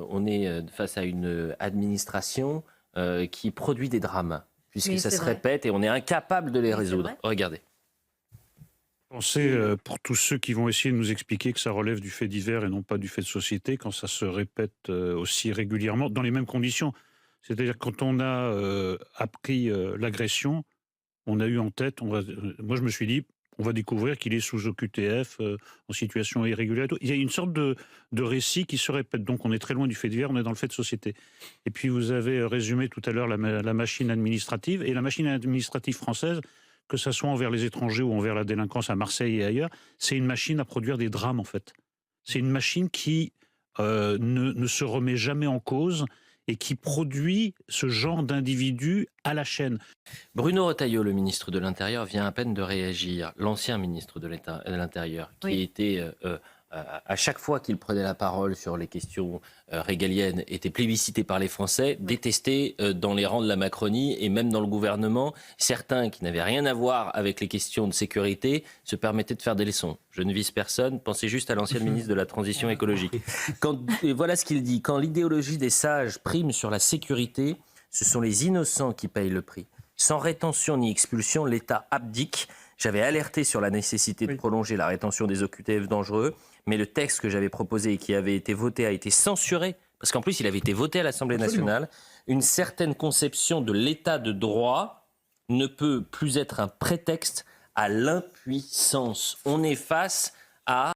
on est face à une administration qui produit des drames, puisque Oui, ça c'est se vrai. répète et on est incapable de les Oui, c'est résoudre. vrai. Regardez. Pensez pour tous ceux qui vont essayer de nous expliquer que ça relève du fait divers et non pas du fait de société, quand ça se répète aussi régulièrement, dans les mêmes conditions. C'est-à-dire quand on a appris l'agression, on a eu en tête, moi je me suis dit, on va découvrir qu'il est sous OQTF, en situation irrégulière et tout. Il y a une sorte de récit qui se répète. Donc on est très loin du fait divers, on est dans le fait de société. Et puis vous avez résumé tout à l'heure la machine administrative. Et la machine administrative française, que ce soit envers les étrangers ou envers la délinquance à Marseille et ailleurs, c'est une machine à produire des drames en fait. C'est une machine qui ne se remet jamais en cause et qui produit ce genre d'individus à la chaîne. Bruno Retailleau, le ministre de l'Intérieur, vient à peine de réagir. L'ancien ministre de l'Intérieur, qui Oui. était, à chaque fois qu'il prenait la parole sur les questions régaliennes, était plébiscité par les Français, détesté dans les rangs de la Macronie et même dans le gouvernement. Certains qui n'avaient rien à voir avec les questions de sécurité se permettaient de faire des leçons. Je ne vise personne, pensez juste à l'ancienne ministre de la Transition écologique. Et voilà ce qu'il dit. Quand l'idéologie des sages prime sur la sécurité, ce sont les innocents qui payent le prix. Sans rétention ni expulsion, l'État abdique. J'avais alerté sur la nécessité de prolonger la rétention des OQTF dangereux, mais le texte que j'avais proposé et qui avait été voté a été censuré, parce qu'en plus il avait été voté à l'Assemblée nationale. Une certaine conception de l'État de droit ne peut plus être un prétexte à l'impuissance. On est face à